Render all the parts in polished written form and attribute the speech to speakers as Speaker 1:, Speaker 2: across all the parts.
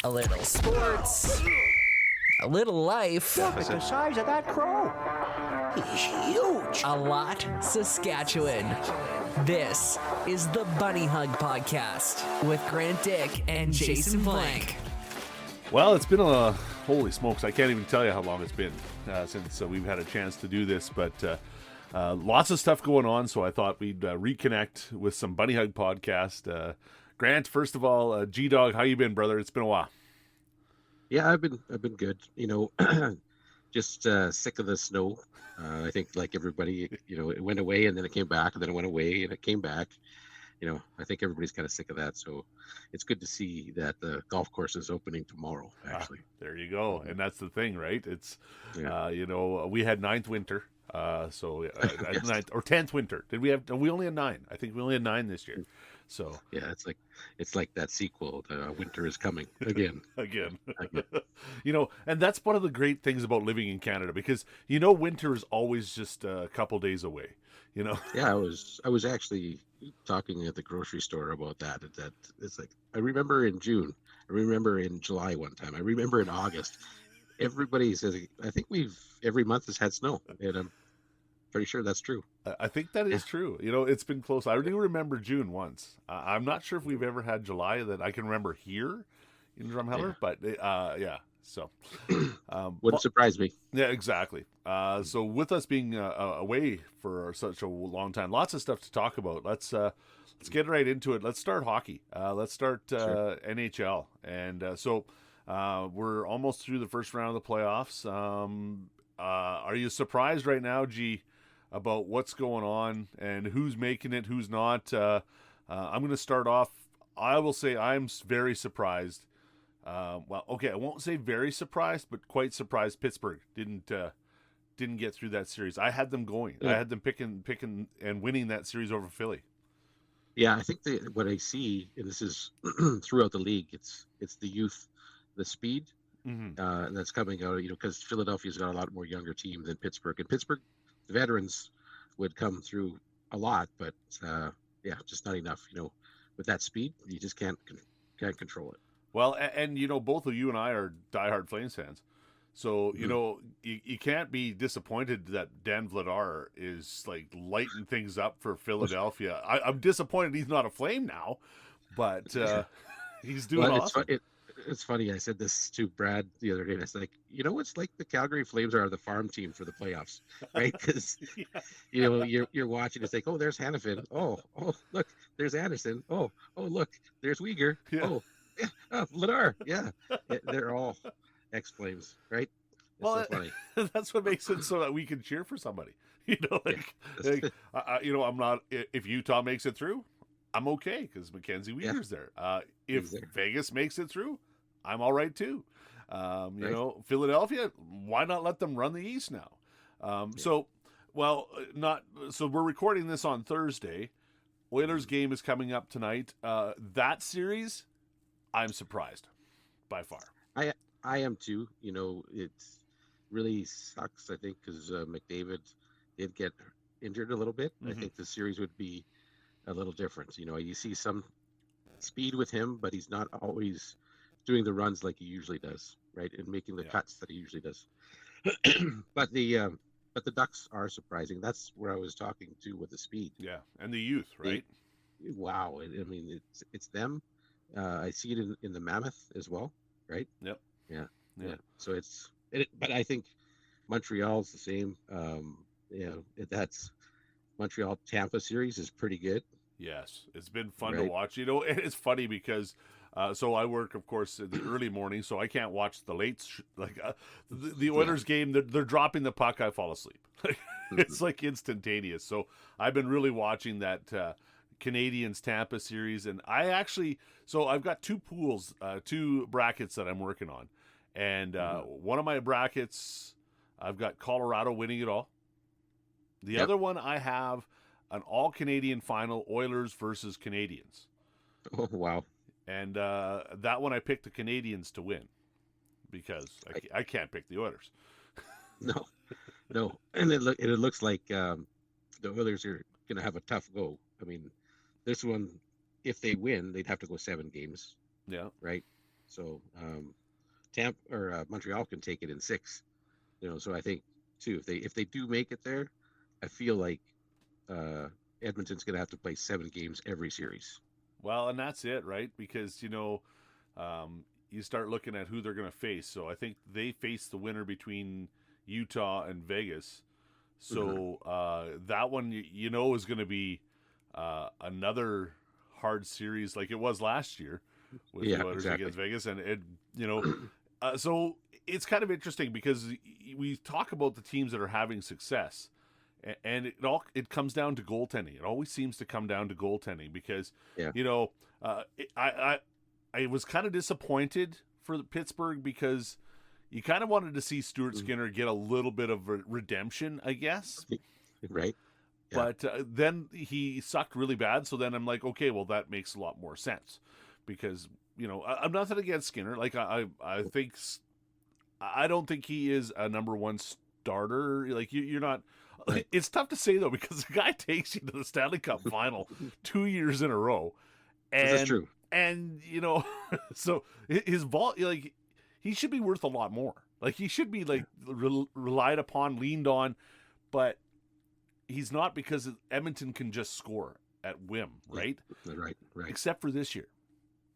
Speaker 1: A little sports. A little life.
Speaker 2: Look at the size of that crow. He's huge.
Speaker 1: A lot Saskatchewan. This is the Bunnyhug Podcast with Grant Dick and Jason Blank.
Speaker 3: Well, it's been holy smokes, I can't even tell you how long it's been since we've had a chance to do this, but lots of stuff going on, so I thought we'd reconnect with some Bunnyhug Podcast. Grant, first of all, G-Dog, how you been, brother? It's been a while.
Speaker 4: Yeah, I've been good. You know, just sick of the snow. I think like everybody, you know, it went away and then it came back and then it went away and it came back. You know, I think everybody's kind of sick of that. So it's good to see that the golf course is opening tomorrow, actually.
Speaker 3: There you go. And that's the thing, right? It's, you know, we had ninth winter. Yes. Ninth or 10th winter. Did we have? We only had 9. I think we only had 9 this year. So
Speaker 4: yeah, it's like that sequel. Winter is coming again.
Speaker 3: again. You know, and that's one of the great things about living in Canada, because you know winter is always just a couple days away. You know.
Speaker 4: Yeah, I was actually talking at the grocery store about that. That it's like I remember in June. I remember in July one time. I remember in August. Everybody says, I think every month has had snow, and I'm pretty sure that's true.
Speaker 3: I think that is true. You know, it's been close. I do remember June once. I'm not sure if we've ever had July that I can remember here in Drumheller, but yeah. So
Speaker 4: wouldn't surprise me.
Speaker 3: Yeah, exactly. So with us being away for such a long time, lots of stuff to talk about. Let's get right into it. Let's start hockey. Let's start
Speaker 4: Sure.
Speaker 3: NHL, and so. We're almost through the first round of the playoffs. Are you surprised right now, G, about what's going on and who's making it, who's not? I'm going to start off. I will say I'm very surprised. Well, okay, I won't say very surprised, but quite surprised Pittsburgh didn't get through that series. I had them going.
Speaker 4: Yeah.
Speaker 3: I had them picking and winning that series over Philly.
Speaker 4: Yeah, I think what I see, and this is throughout the league, it's the youth. The speed that's coming out, you know, because Philadelphia's got a lot more younger team than Pittsburgh. And Pittsburgh, the veterans would come through a lot, but just not enough. You know, with that speed, you just can't control it.
Speaker 3: Well, and you know, both of you and I are diehard Flames fans, so you know you can't be disappointed that Dan Vladar is like lighting things up for Philadelphia. I'm disappointed he's not a Flame now, but he's doing awesome.
Speaker 4: It's funny. I said this to Brad the other day, and it's like, you know, it's like the Calgary Flames are the farm team for the playoffs, right? Because you know you're watching. It's like, oh, there's Hannafin. Oh, look, there's Anderson. Oh, look, there's Uyghur.
Speaker 3: Yeah.
Speaker 4: Vladar. Yeah, they're all ex-Flames, right? It's
Speaker 3: Well,
Speaker 4: so funny.
Speaker 3: That's what makes it so that we can cheer for somebody. You know, you know, I'm not. If Utah makes it through, I'm okay because Mackenzie Weegar's there. If Vegas makes it through, I'm all right too. You know, Philadelphia, why not let them run the East now? So we're recording this on Thursday. Oilers game is coming up tonight. That series, I'm surprised by far.
Speaker 4: I am too. You know, it really sucks, I think, because McDavid did get injured a little bit. I think the series would be a little different. You know, you see some speed with him, but he's not always doing the runs like he usually does, right? And making the cuts that he usually does. But the Ducks are surprising. That's where I was talking to with the speed.
Speaker 3: Yeah, and the youth, right?
Speaker 4: Wow. I mean, it's them. I see it in the Mammoth as well, right?
Speaker 3: Yep.
Speaker 4: Yeah. So but I think Montreal's the same. You know, that's Montreal Tampa series is pretty good.
Speaker 3: Yes, it's been fun to watch. You know, and it's funny because so I work, of course, in the early morning, so I can't watch the late the Oilers game. They're dropping the puck, I fall asleep. It's like instantaneous. So I've been really watching that Canadiens Tampa series, and I've got 2 pools, 2 brackets that I'm working on, and one of my brackets I've got Colorado winning it all. The other one I have an all-Canadian final, Oilers versus Canadiens.
Speaker 4: Oh, wow.
Speaker 3: And that one I picked the Canadiens to win because I can't pick the Oilers.
Speaker 4: No. And it looks like the Oilers are going to have a tough go. I mean, this one, if they win, they'd have to go 7 games.
Speaker 3: Yeah.
Speaker 4: Right? So Montreal can take it in 6. So I think too, if they do make it there, I feel like Edmonton's going to have to play 7 games every series.
Speaker 3: Well, and that's it, right? Because you start looking at who they're going to face. So I think they face the winner between Utah and Vegas. So that one, is going to be another hard series like it was last year with the Oilers against Vegas. And, so it's kind of interesting because we talk about the teams that are having success. And it comes down to goaltending. It always seems to come down to goaltending because, I was kind of disappointed for Pittsburgh because you kind of wanted to see Stuart Skinner get a little bit of redemption, I guess.
Speaker 4: Right. Yeah.
Speaker 3: But then he sucked really bad. So then I'm like, okay, well, that makes a lot more sense because, I'm nothing against Skinner. Like I don't think he is a number one starter. Like you're not. Right. It's tough to say though because the guy takes you to the Stanley Cup final 2 years in a row, and
Speaker 4: that's true.
Speaker 3: And so his vault, like he should be worth a lot more. Like he should be like relied upon, leaned on, but he's not because Edmonton can just score at whim, right?
Speaker 4: Right.
Speaker 3: Except for this year.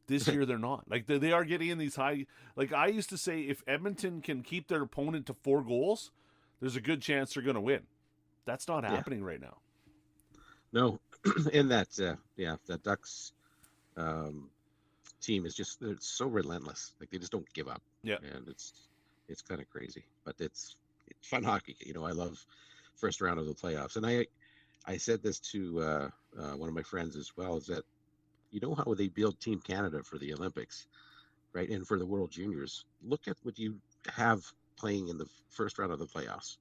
Speaker 3: This year they're not. Like they are getting in these high. Like I used to say, if Edmonton can keep their opponent to 4 goals, there's a good chance they're going to win. That's not happening right now.
Speaker 4: No, and that Ducks team is they're so relentless. Like they just don't give up.
Speaker 3: Yeah,
Speaker 4: and it's kind of crazy, but it's fun hockey. I love first round of the playoffs, and I said this to one of my friends as well. Is that how they build Team Canada for the Olympics, right, and for the World Juniors. Look at what you have playing in the first round of the playoffs.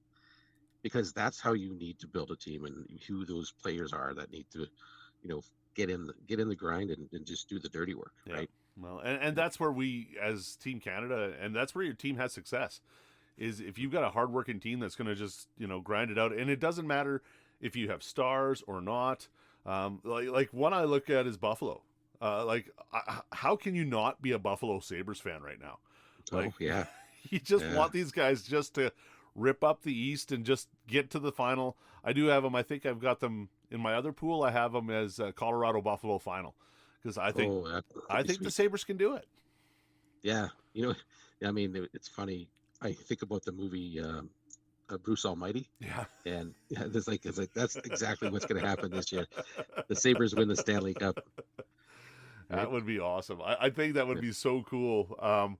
Speaker 4: Because that's how you need to build a team and who those players are that need to, get in the grind and just do the dirty work, right?
Speaker 3: Well, and that's where we, as Team Canada, and that's where your team has success, is if you've got a hardworking team that's going to just, grind it out. And it doesn't matter if you have stars or not. Like one I look at is Buffalo. How can you not be a Buffalo Sabres fan right now? Like,
Speaker 4: yeah.
Speaker 3: You just want these guys just to rip up the East and just get to the final. I do have them. I think I've got them in my other pool. I have them as Colorado Buffalo final because I think the Sabres can do it.
Speaker 4: Yeah, I mean it's funny. I think about the movie Bruce Almighty.
Speaker 3: Yeah,
Speaker 4: and it's like that's exactly what's going to happen this year. The Sabres win the Stanley Cup.
Speaker 3: That would be awesome. I think that would be so cool.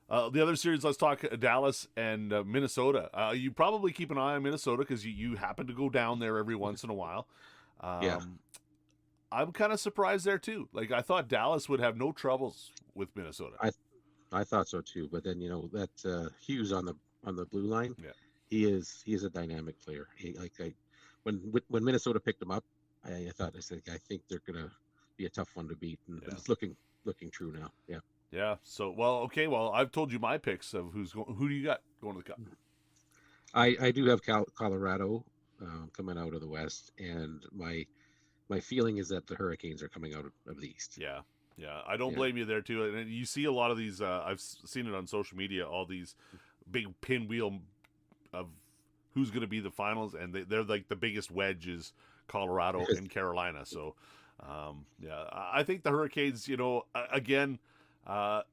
Speaker 3: The other series, let's talk Dallas and Minnesota. You probably keep an eye on Minnesota because you happen to go down there every once in a while. I'm kind of surprised there too. Like I thought Dallas would have no troubles with Minnesota.
Speaker 4: I thought so too. But then that Hughes on the blue line. Yeah, he is a dynamic player. When Minnesota picked him up, I think they're gonna be a tough one to beat, and it's looking true now. Yeah.
Speaker 3: Yeah. So, okay. Well, I've told you my picks of who do you got going to the Cup?
Speaker 4: I do have Colorado coming out of the West, and my feeling is that the Hurricanes are coming out of the East.
Speaker 3: Yeah. I don't blame you there too. And you see a lot of these. I've seen it on social media. All these big pinwheel of who's going to be the finals, and they're like the biggest wedge is Colorado and Carolina. So, I think the Hurricanes. Again. I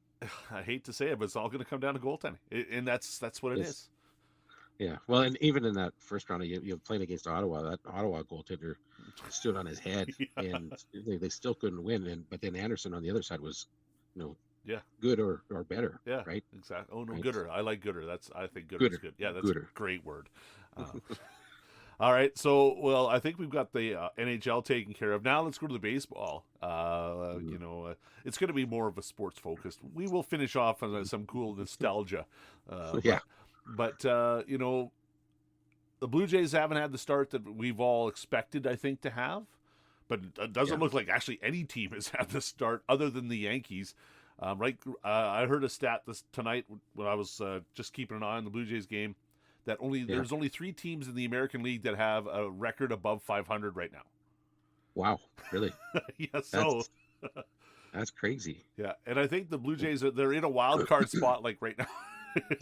Speaker 3: hate to say it, but it's all going to come down to goaltending, and that's what it is.
Speaker 4: Yeah, well, and even in that first round, you playing against Ottawa. That Ottawa goaltender stood on his head, and they still couldn't win. But then Anderson on the other side was, good or better.
Speaker 3: Yeah,
Speaker 4: right.
Speaker 3: Exactly. Oh no, right? Gooder. I like Gooder. I think Gooder's good. Yeah, that's a great word. All right, so I think we've got the NHL taken care of. Now let's go to the baseball. It's going to be more of a sports focused. We will finish off on some cool nostalgia. But the Blue Jays haven't had the start that we've all expected, I think, to have. But it doesn't look like actually any team has had the start other than the Yankees. Right? I heard a stat tonight when I was just keeping an eye on the Blue Jays game. That there's only 3 teams in the American League that have a record above 500 right now.
Speaker 4: Wow, really?
Speaker 3: Yeah. So
Speaker 4: That's crazy.
Speaker 3: Yeah, and I think the Blue Jays they're in a wild card spot like right now,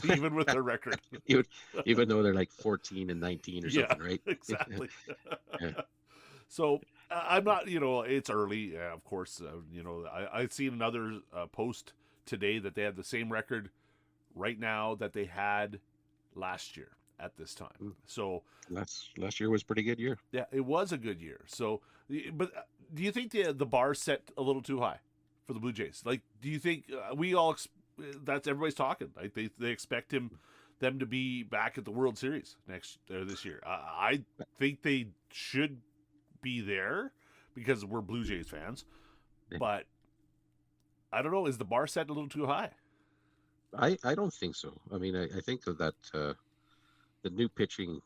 Speaker 3: even with their record.
Speaker 4: even, even though they're like 14 and 19 or
Speaker 3: Yeah,
Speaker 4: something, right?
Speaker 3: exactly.
Speaker 4: Yeah.
Speaker 3: So I'm not, it's early, of course. I've seen another post today that they have the same record right now that they had last year at this time. So
Speaker 4: Last year was a pretty good year.
Speaker 3: yeah, it was a good year. So, but do you think the bar set a little too high for the Blue Jays? Like, do you think that's everybody's talking? Like they expect them to be back at the World Series this year. I think they should be there because we're Blue Jays fans, but I don't know. Is the bar set a little too high?
Speaker 4: I don't think so. I mean, I think that the new pitching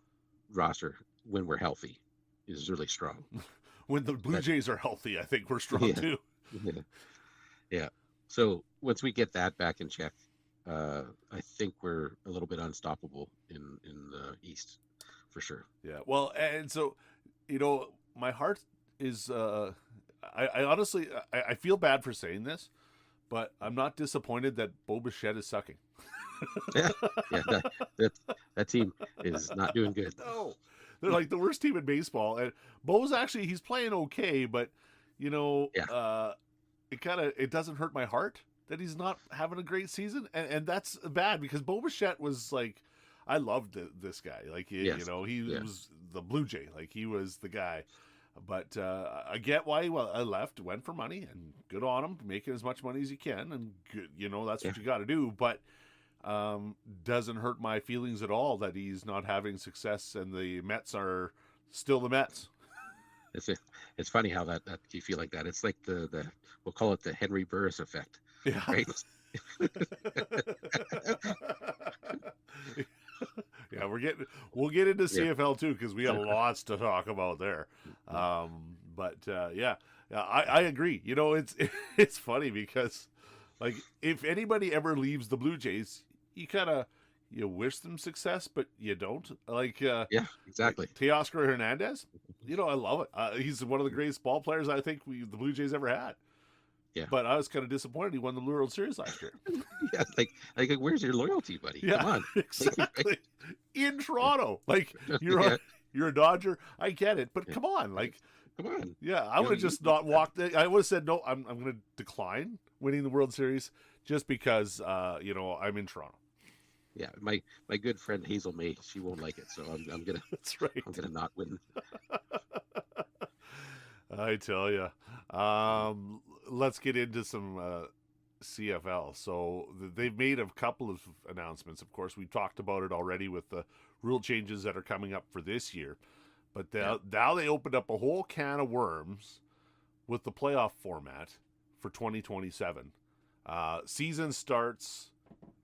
Speaker 4: roster, when we're healthy, is really strong.
Speaker 3: When the Blue Jays are healthy, I think we're strong too.
Speaker 4: Yeah. So once we get that back in check, I think we're a little bit unstoppable in the East, for sure.
Speaker 3: Yeah. Well, and so, my heart is. I honestly, I feel bad for saying this, but I'm not disappointed that Bo Bichette is sucking.
Speaker 4: Yeah. That team is not doing good.
Speaker 3: No, they're like the worst team in baseball, and Bo's actually he's playing okay, but it doesn't hurt my heart that he's not having a great season, and that's bad because Bo Bichette was like, I loved this guy, like he was the Blue Jay, like he was the guy. But I get why he left, went for money, and good on him, making as much money as he can, and good, that's what you got to do. But doesn't hurt my feelings at all that he's not having success, and the Mets are still the Mets.
Speaker 4: It's funny how that you feel like that. It's like the we'll call it the Henry Burris effect.
Speaker 3: Yeah.
Speaker 4: Right.
Speaker 3: Yeah, we'll get into CFL too because we have lots to talk about there. But I agree. It's funny because like if anybody ever leaves the Blue Jays, you kind of wish them success, but you don't. Like
Speaker 4: yeah, exactly.
Speaker 3: Like Teoscar Hernandez, I love it. He's one of the greatest ball players I think the Blue Jays ever had. Yeah. But I was kind of disappointed he won the World Series last year.
Speaker 4: Yeah, like where's your loyalty, buddy?
Speaker 3: Yeah,
Speaker 4: come on.
Speaker 3: Exactly. In Toronto, like you're a Dodger. I get it, but come on, like
Speaker 4: come on.
Speaker 3: Yeah, I would have just not walked. I would have said no. I'm going to decline winning the World Series just because I'm in Toronto.
Speaker 4: Yeah, my good friend Hazel May, she won't like it, so I'm gonna.
Speaker 3: That's right.
Speaker 4: I'm gonna not win.
Speaker 3: I tell you. Let's get into some CFL. So they've made a couple of announcements. Of course, we talked about it already with the rule changes that are coming up for this year. But now they opened up a whole can of worms with the playoff format for 2027. Season starts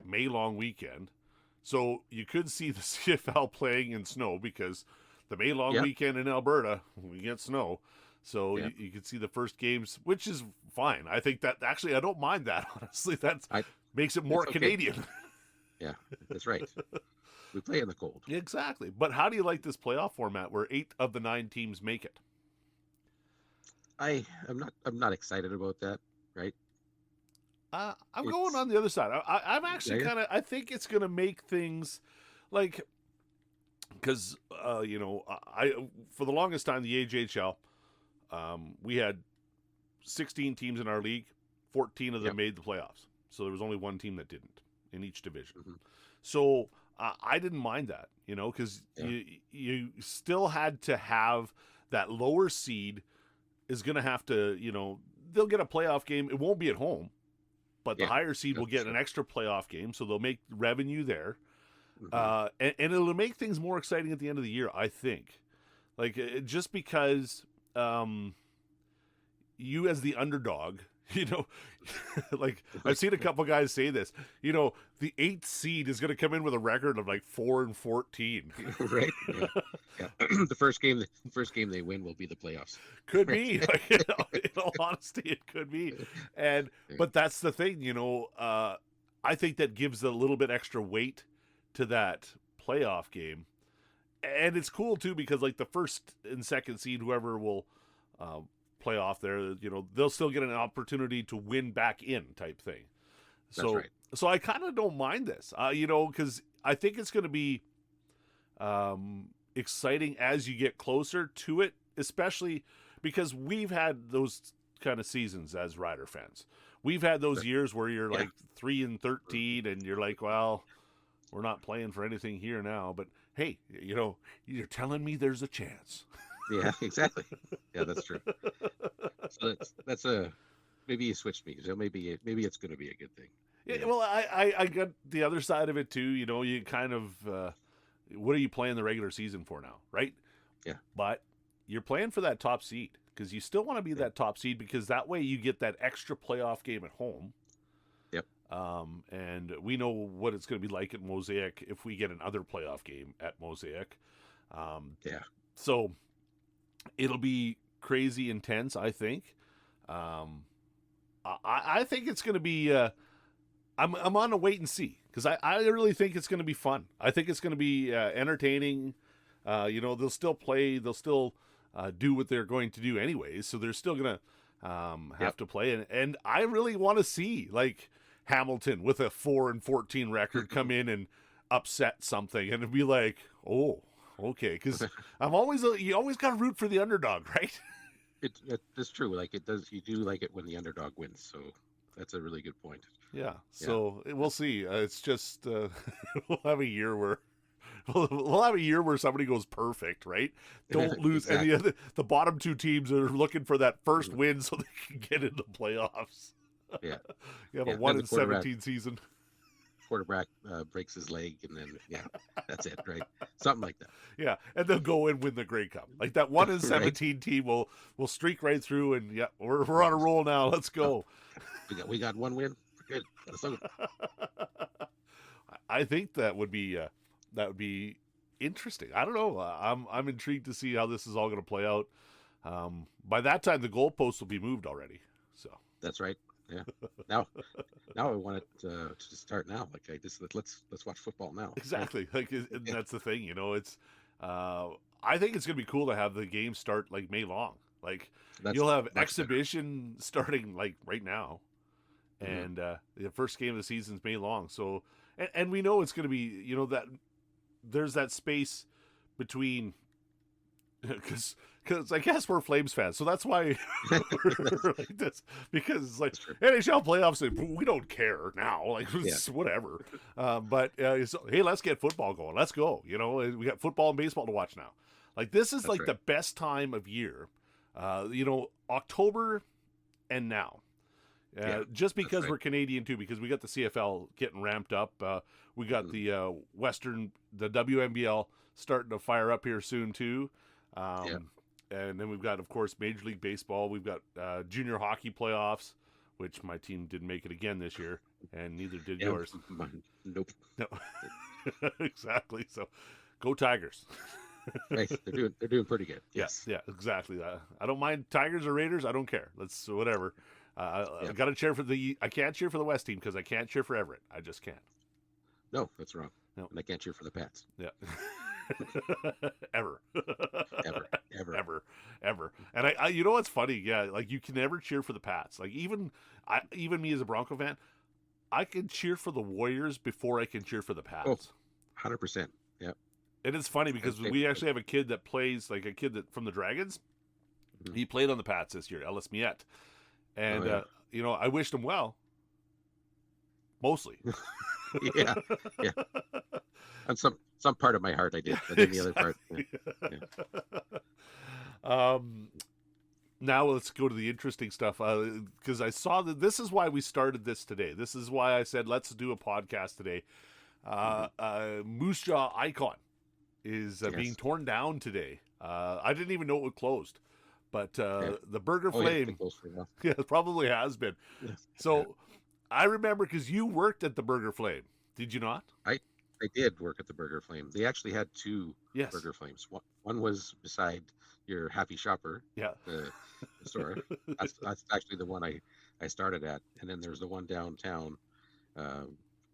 Speaker 3: May long weekend. So you could see the CFL playing in snow because the May long weekend in Alberta, we get snow. So you can see the first games, which is fine. I think that actually I don't mind that. Honestly, makes it more Canadian.
Speaker 4: Yeah, that's right. We play in the cold.
Speaker 3: Exactly. But how do you like this playoff format where 8 of the 9 teams make it?
Speaker 4: I'm not excited about that. Right.
Speaker 3: I'm going on the other side. I'm actually I think it's going to make things like because I for the longest time the AJHL. We had 16 teams in our league. 14 of them made the playoffs. So there was only one team that didn't in each division. Mm-hmm. So I didn't mind that, because you still had to have that lower seed is going to have to, they'll get a playoff game. It won't be at home, but the higher seed will get an extra playoff game. So they'll make revenue there. Mm-hmm. And it'll make things more exciting at the end of the year, I think. Like, just because you as the underdog, like I've seen a couple guys say this, the 8th seed is going to come in with a record of like 4-14.
Speaker 4: Right. Yeah. The first game they win will be the playoffs.
Speaker 3: Could be. Like, in all honesty, it could be. But that's the thing, I think that gives a little bit extra weight to that playoff game. And it's cool too because like the first and second seed, whoever will playoff there, you know, they'll still get an opportunity to win back in type thing. So,
Speaker 4: That's right.
Speaker 3: So I kind of don't mind this, you know, because I think it's going to be exciting as you get closer to it, especially because we've had those kind of seasons as Rider fans. We've had those years where you're like 3-13 and you're like, well, we're not playing for anything here now, but hey, you know, you're telling me there's a chance.
Speaker 4: Yeah, exactly. Yeah, that's true. So that's a maybe you switched me. So maybe it's going to be a good thing.
Speaker 3: Yeah, well, I got the other side of it too. You know, you kind of what are you playing the regular season for now, right?
Speaker 4: Yeah.
Speaker 3: But you're playing for that top seed because you still want to be that top seed because that way you get that extra playoff game at home.
Speaker 4: Yep.
Speaker 3: And we know what it's going to be like at Mosaic if we get another playoff game at Mosaic.
Speaker 4: Yeah.
Speaker 3: So it'll be crazy intense, I think. I think it's going to be. I'm on a wait and see because I really think it's going to be fun. I think it's going to be entertaining. You know, they'll still play. They'll still do what they're going to do anyways. So they're still going to have to play. And I really want to see like Hamilton with a 4-14 record come in and upset something and be like, oh, okay. Because you always got to root for the underdog, right?
Speaker 4: It's true. Like it does. You do like it when the underdog wins. So that's a really good point.
Speaker 3: Yeah. So we'll see. It's just we'll have a year where somebody goes perfect, right? Don't lose
Speaker 4: Exactly.
Speaker 3: any of the bottom two teams are looking for that first win so they can get into playoffs.
Speaker 4: Yeah.
Speaker 3: You have a
Speaker 4: And
Speaker 3: 1-17 season.
Speaker 4: Quarterback breaks his leg, and then that's it, right? Something like that.
Speaker 3: Yeah, and they'll go and win the Grey Cup. Like that 1-17 team will streak right through, and we're on a roll now. Let's go.
Speaker 4: We got one win. Good.
Speaker 3: I think that would be interesting. I don't know. I'm intrigued to see how this is all going to play out. By that time, the goalposts will be moved already. So
Speaker 4: That's right. Yeah. Now I want it to start now. Like let's watch football now.
Speaker 3: exactly. Like and that's the thing. You know, it's. I think it's going to be cool to have the game start like May long. Like you'll have exhibition starting like right now. And the first game of the season is May long. So, and we know it's going to be, you know, that there's that space between, because I guess we're Flames fans. So that's why we're like this, because it's like NHL playoffs, we don't care now. Like, it's whatever. But so, hey, let's get football going. Let's go. You know, we got football and baseball to watch now. Like, this is the best time of year, you know, October and now. Just because we're Canadian too, because we got the CFL getting ramped up, we got the the WNBL starting to fire up here soon too, and then we've got, of course, Major League Baseball. We've got junior hockey playoffs, which my team didn't make it again this year, and neither did yours.
Speaker 4: Nope.
Speaker 3: No, exactly. So, go Tigers.
Speaker 4: Right. They're doing pretty good. Yes.
Speaker 3: Yeah, exactly. I don't mind Tigers or Raiders. I don't care. Let's whatever. I got to cheer for I can't cheer for the West team because I can't cheer for Everett. I just can't.
Speaker 4: No, that's wrong.
Speaker 3: No.
Speaker 4: And I can't cheer for the Pats.
Speaker 3: Yeah. Ever.
Speaker 4: Ever.
Speaker 3: And I you know what's funny? Yeah, like you can never cheer for the Pats. Like even me as a Bronco fan, I can cheer for the Warriors before I can cheer for the Pats.
Speaker 4: Oh, 100%. Yeah.
Speaker 3: And it's funny because we actually have a kid that plays, like a kid that from the Dragons. Mm-hmm. He played on the Pats this year, Ellis Miette. And, you know, I wished him well. Mostly.
Speaker 4: yeah. On some part of my heart I did, but then the other part. Yeah.
Speaker 3: Now let's go to the interesting stuff, because I saw that this is why we started this today. This is why I said, let's do a podcast today. Moose Jaw Icon is being torn down today. I didn't even know it was closed. But the Burger Flame, it probably has been. Yes. So I remember because you worked at the Burger Flame, did you not?
Speaker 4: I did work at the Burger Flame. They actually had two Burger Flames. One was beside your Happy Shopper, the store. That's actually the one I started at, and then there's the one downtown,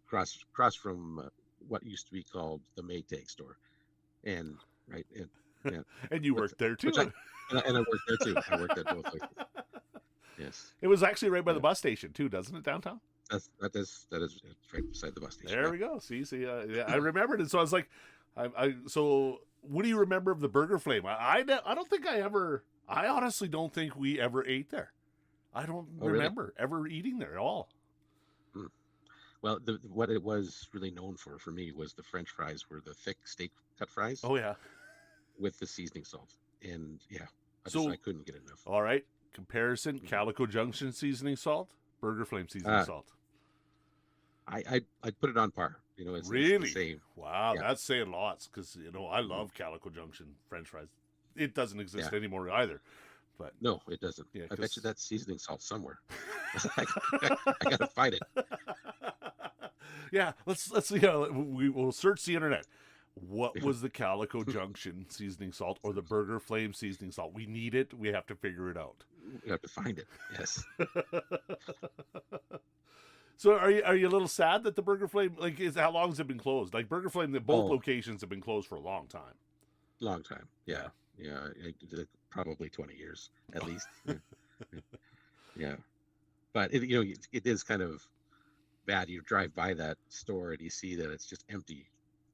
Speaker 4: across from what used to be called the Maytag store, and Yeah.
Speaker 3: And you worked there too.
Speaker 4: And I worked there too. I worked at both places. Yes.
Speaker 3: It was actually right by the bus station too, doesn't it, downtown?
Speaker 4: That is it's right beside the bus station.
Speaker 3: There we go. See, yeah, I remembered it. So I was like, so what do you remember of the Burger Flame? I don't think I honestly don't think we ever ate there. I don't remember ever eating there at all.
Speaker 4: Well, what it was really known for me was the French fries were the thick steak cut fries.
Speaker 3: Oh yeah,
Speaker 4: with the seasoning salt, and yeah, I couldn't get enough.
Speaker 3: All right, comparison: Calico Junction seasoning salt, Burger Flame seasoning salt.
Speaker 4: I put it on par. It's
Speaker 3: really
Speaker 4: the same.
Speaker 3: Wow, that's saying lots because I love Calico Junction French fries. It doesn't exist anymore either. But
Speaker 4: no, it doesn't.
Speaker 3: Yeah,
Speaker 4: I bet you that's seasoning salt somewhere. I gotta find it.
Speaker 3: Yeah, let's we will search the internet. What was the Calico Junction seasoning salt or the Burger Flame seasoning salt? We need it. We have to figure it out.
Speaker 4: We have to find it. Yes.
Speaker 3: So are you a little sad that the Burger Flame, how long has it been closed? Like Burger Flame, both locations have been closed for a long time.
Speaker 4: Long time. Yeah. Probably 20 years at least. Yeah. But it is kind of bad. You drive by that store and you see that it's just empty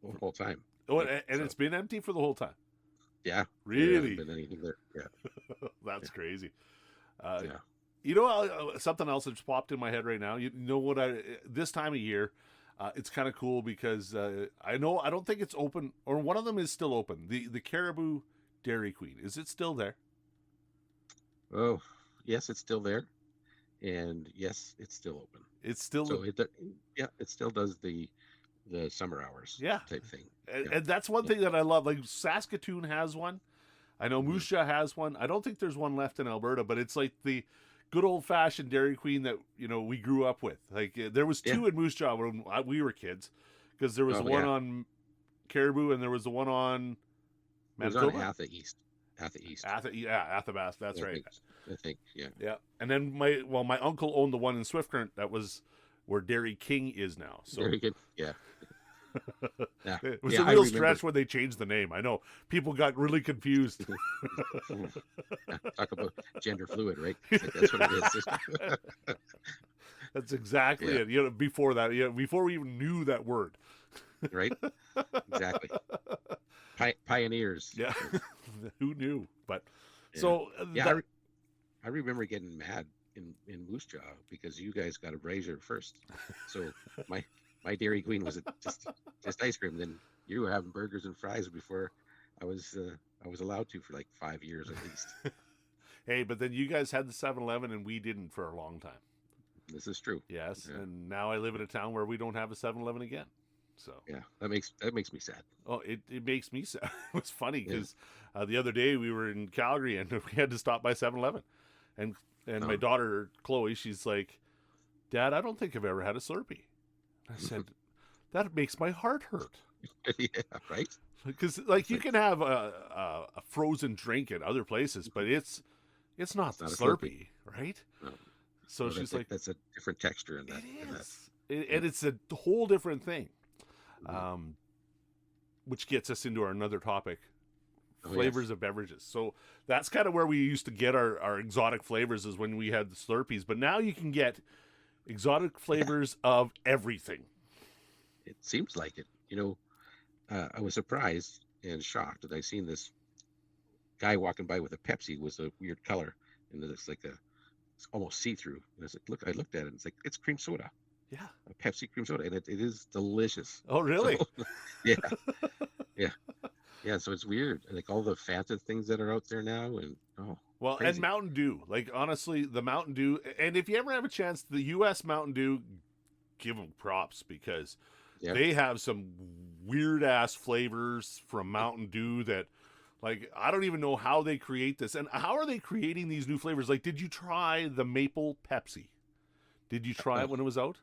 Speaker 4: the whole time.
Speaker 3: Oh, and it's been empty for the whole time.
Speaker 4: Yeah.
Speaker 3: Really?
Speaker 4: There hasn't been anything there. Yeah.
Speaker 3: That's crazy.
Speaker 4: Yeah.
Speaker 3: Something else that's popped in my head right now. This time of year, it's kind of cool because I don't think it's open, or one of them is still open. The Caribou Dairy Queen, is it still there?
Speaker 4: Oh, yes, it's still there, and yes, it's still open.
Speaker 3: It's still
Speaker 4: it still does the summer hours type thing.
Speaker 3: And that's one thing that I love. Like Saskatoon has one. I know Moose Jaw has one. I don't think there's one left in Alberta, but it's like the good old fashioned Dairy Queen that we grew up with. Like there was two in Moose Jaw when we were kids, because there was one on Caribou and there was the one on Manitoba.
Speaker 4: It was on Atha East.
Speaker 3: Athabasca. That's right.
Speaker 4: I think.
Speaker 3: Yeah. And then my uncle owned the one in Swift Current that was where Dairy King is now. So
Speaker 4: Dairy King. Yeah.
Speaker 3: It was a real stretch when they changed the name. I know people got really confused.
Speaker 4: Talk about gender fluid, right? That's what it is.
Speaker 3: That's exactly it. Before that, before we even knew that word.
Speaker 4: Right? Exactly. Pioneers.
Speaker 3: Yeah. Who knew? But
Speaker 4: I remember getting mad in Moose Jaw because you guys got a brazier first. So my Dairy Queen was just ice cream. Then you were having burgers and fries before I was allowed to for like 5 years at least.
Speaker 3: Hey, but then you guys had the 7-Eleven and we didn't for a long time.
Speaker 4: This is true.
Speaker 3: Yes, and now I live in a town where we don't have a 7-Eleven again. So
Speaker 4: yeah, that makes me sad.
Speaker 3: Oh, it makes me sad. It was funny because the other day we were in Calgary and we had to stop by 7-Eleven, and my daughter Chloe, she's like, "Dad, I don't think I've ever had a Slurpee." I said, "That makes my heart hurt."
Speaker 4: Yeah, right.
Speaker 3: Because you can have a frozen drink at other places, but it's not the Slurpee, right? No. So she's like,
Speaker 4: "That's a different texture in that."
Speaker 3: And it's a whole different thing. Which gets us into our another topic, flavors of beverages. So that's kind of where we used to get our exotic flavors, is when we had the Slurpees. But now you can get exotic flavors of everything.
Speaker 4: It seems like it. I was surprised and shocked that I seen this guy walking by with a Pepsi with a weird color, and it's like it's almost see-through. And I was like, I looked at it, and it's like, it's cream soda.
Speaker 3: Yeah,
Speaker 4: a Pepsi cream soda, and it is delicious.
Speaker 3: Oh, really?
Speaker 4: So, yeah. So it's weird, like all the Fanta things that are out there now, and crazy.
Speaker 3: And Mountain Dew. Like honestly, the Mountain Dew, and if you ever have a chance, the U.S. Mountain Dew, give them props because they have some weird ass flavors from Mountain Dew that, like, I don't even know how they create this, and how are they creating these new flavors? Like, did you try the maple Pepsi? Did you try it when it was out?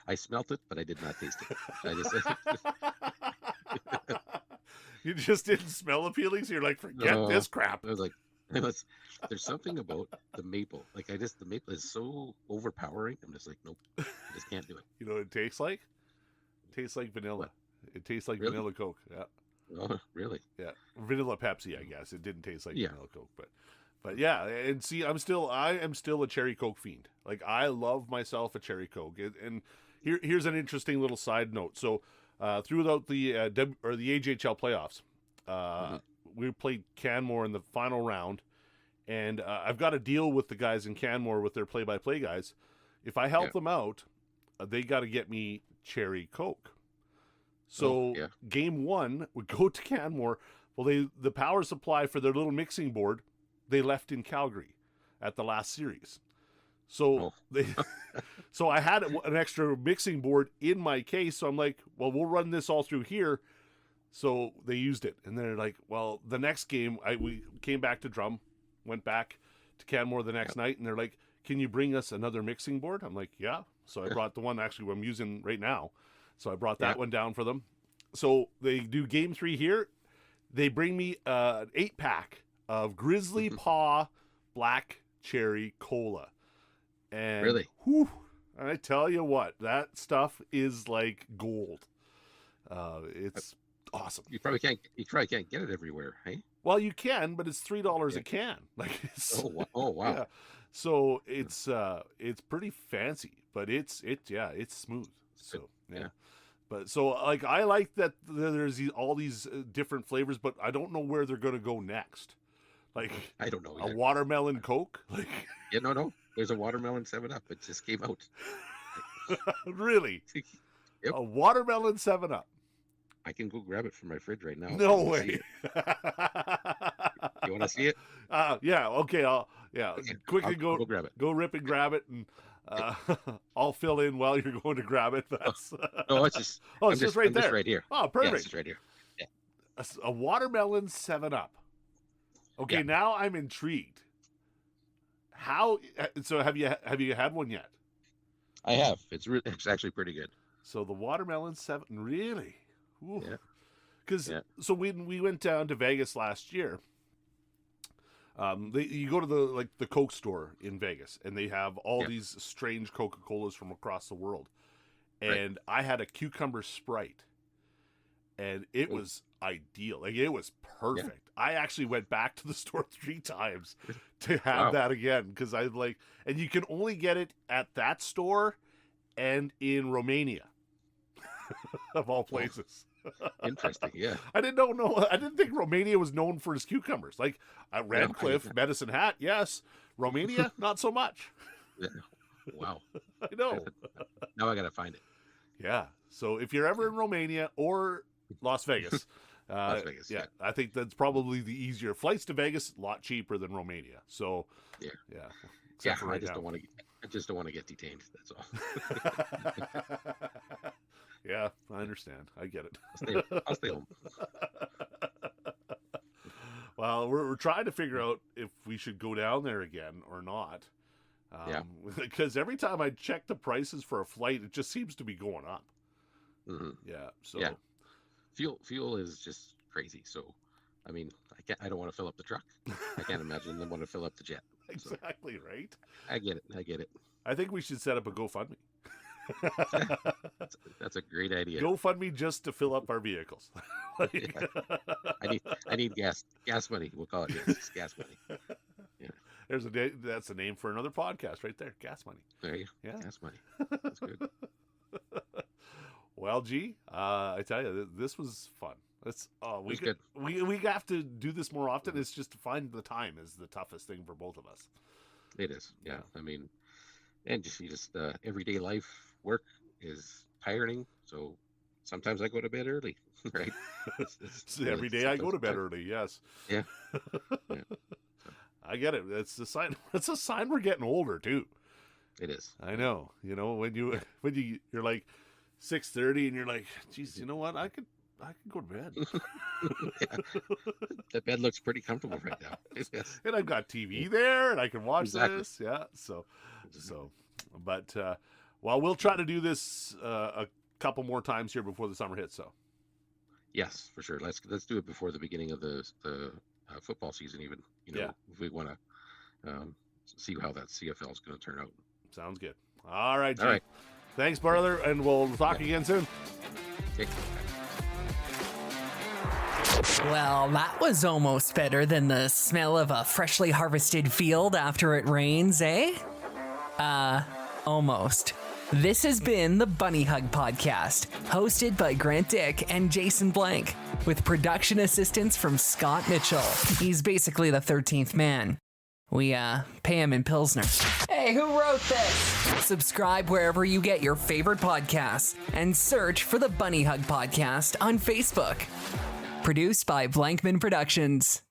Speaker 4: I smelt it, but I did not taste it.
Speaker 3: You just didn't smell appealing, so you're like, forget this crap.
Speaker 4: I was like, there's something about the maple. Like, the maple is so overpowering. I'm just like, nope, I just can't do it.
Speaker 3: You know what it tastes like? It tastes like vanilla. It tastes like vanilla Coke. Yeah.
Speaker 4: Oh, really?
Speaker 3: Yeah, vanilla Pepsi, I guess. It didn't taste like
Speaker 4: Yeah.
Speaker 3: vanilla Coke, but yeah. And see, I am still a cherry Coke fiend. Like I love myself a cherry Coke. And here's an interesting little side note. So throughout the the AJHL playoffs, we played Canmore in the final round, and I've got a deal with the guys in Canmore with their play-by-play guys. If I help them out, they got to get me cherry Coke. So game 1 would go to Canmore. Well, the power supply for their little mixing board, they left in Calgary at the last series. So so I had an extra mixing board in my case. So I'm like, well, we'll run this all through here. So they used it, and they're like, well, the next game we came back to Drum, went back to Canmore the next night, and they're like, can you bring us another mixing board? I'm like, yeah. So I brought the one actually I'm using right now. So I brought that one down for them. So they do game 3 here. They bring me an 8-pack of Grizzly Paw Black Cherry Cola. And
Speaker 4: really?
Speaker 3: Whew, I tell you what, that stuff is like gold. It's awesome.
Speaker 4: You probably can't get it everywhere, hey?
Speaker 3: Well, you can, but it's $3 a can. Like,
Speaker 4: oh wow. Yeah.
Speaker 3: So it's pretty fancy, but it's smooth. So yeah. But so like I like that there's all these different flavors, but I don't know where they're gonna go next. Like
Speaker 4: I don't know.
Speaker 3: A watermelon Coke. Like
Speaker 4: no. There's a watermelon 7-Up. It just came out.
Speaker 3: Really?
Speaker 4: Yep.
Speaker 3: A watermelon 7-Up.
Speaker 4: I can go grab it from my fridge right now.
Speaker 3: No way.
Speaker 4: You want to see it?
Speaker 3: Yeah. Okay. Quickly
Speaker 4: go grab it.
Speaker 3: Go rip and grab it, and I'll fill in while you're going to grab it. That's
Speaker 4: no, it's just
Speaker 3: it's just right there.
Speaker 4: Just right here.
Speaker 3: Oh, perfect.
Speaker 4: Yeah, it's just right here. Yeah.
Speaker 3: A watermelon 7-Up. Okay, now I'm intrigued. How? So have you had one yet?
Speaker 4: I have. It's actually pretty good.
Speaker 3: So the watermelon 7, really? Ooh.
Speaker 4: Yeah.
Speaker 3: Because so when we went down to Vegas last year, you go to the Coke store in Vegas, and they have all these strange Coca-Colas from across the world, and I had a cucumber Sprite, and it was ideal. Like it was perfect. Yeah. I actually went back to the store 3 times to have that again because I like, and you can only get it at that store and in Romania, of all places.
Speaker 4: Interesting, yeah.
Speaker 3: I didn't think Romania was known for its cucumbers. Like Redcliffe, Medicine Hat, yes. Romania, not so much.
Speaker 4: Yeah. Wow.
Speaker 3: I know.
Speaker 4: Now I gotta find it.
Speaker 3: Yeah. So if you're ever in Romania or Las Vegas,
Speaker 4: Las Vegas,
Speaker 3: yeah, I think that's probably the easier flights to Vegas. A lot cheaper than Romania. So yeah.
Speaker 4: I just don't want to get detained. That's all.
Speaker 3: Yeah, I understand. I get it.
Speaker 4: I'll stay home.
Speaker 3: Well, we're trying to figure out if we should go down there again or not. Because every time I check the prices for a flight, it just seems to be going up.
Speaker 4: Mm-hmm.
Speaker 3: Yeah. So
Speaker 4: fuel is just crazy. So, I mean, I don't want to fill up the truck. I can't imagine them want to fill up the jet.
Speaker 3: Exactly, right?
Speaker 4: I get it.
Speaker 3: I think we should set up a GoFundMe.
Speaker 4: That's a great idea.
Speaker 3: GoFundMe just to fill up our vehicles.
Speaker 4: I need gas money. We'll call it gas money. Yeah.
Speaker 3: That's a name for another podcast right there. Gas money.
Speaker 4: There you go. Yeah. Gas money. That's good.
Speaker 3: Well, G, I tell you, this was fun. We have to do this more often. It's just to find the time is the toughest thing for both of us.
Speaker 4: It is. Yeah. I mean, and just everyday life work is tiring. So sometimes I go to bed early, right?
Speaker 3: Every day I go to bed early. Yes.
Speaker 4: Yeah.
Speaker 3: I get it. That's a sign. That's a sign we're getting older too.
Speaker 4: It is.
Speaker 3: I know. You know, when you're like 6:30 and you're like, geez, you know what? I could go to bed.
Speaker 4: The bed looks pretty comfortable right now. Yes.
Speaker 3: And I've got TV there and I can watch this. Yeah. So, but, well, we'll try to do this a couple more times here before the summer hits. So,
Speaker 4: yes, for sure. Let's do it before the beginning of the football season. Even if we want to see how that CFL is going to turn out.
Speaker 3: Sounds good. All right, Jay.
Speaker 4: All right.
Speaker 3: Thanks, brother, and we'll talk again soon.
Speaker 4: Okay.
Speaker 1: Well, that was almost better than the smell of a freshly harvested field after it rains, eh? Almost. This has been the Bunnyhug Podcast, hosted by Grant Dick and Jason Blank, with production assistance from Scott Mitchell. He's basically the 13th man. We, pay him in Pilsner. Hey, who wrote this? Subscribe wherever you get your favorite podcasts, and search for the Bunnyhug Podcast on Facebook. Produced by Blankman Productions.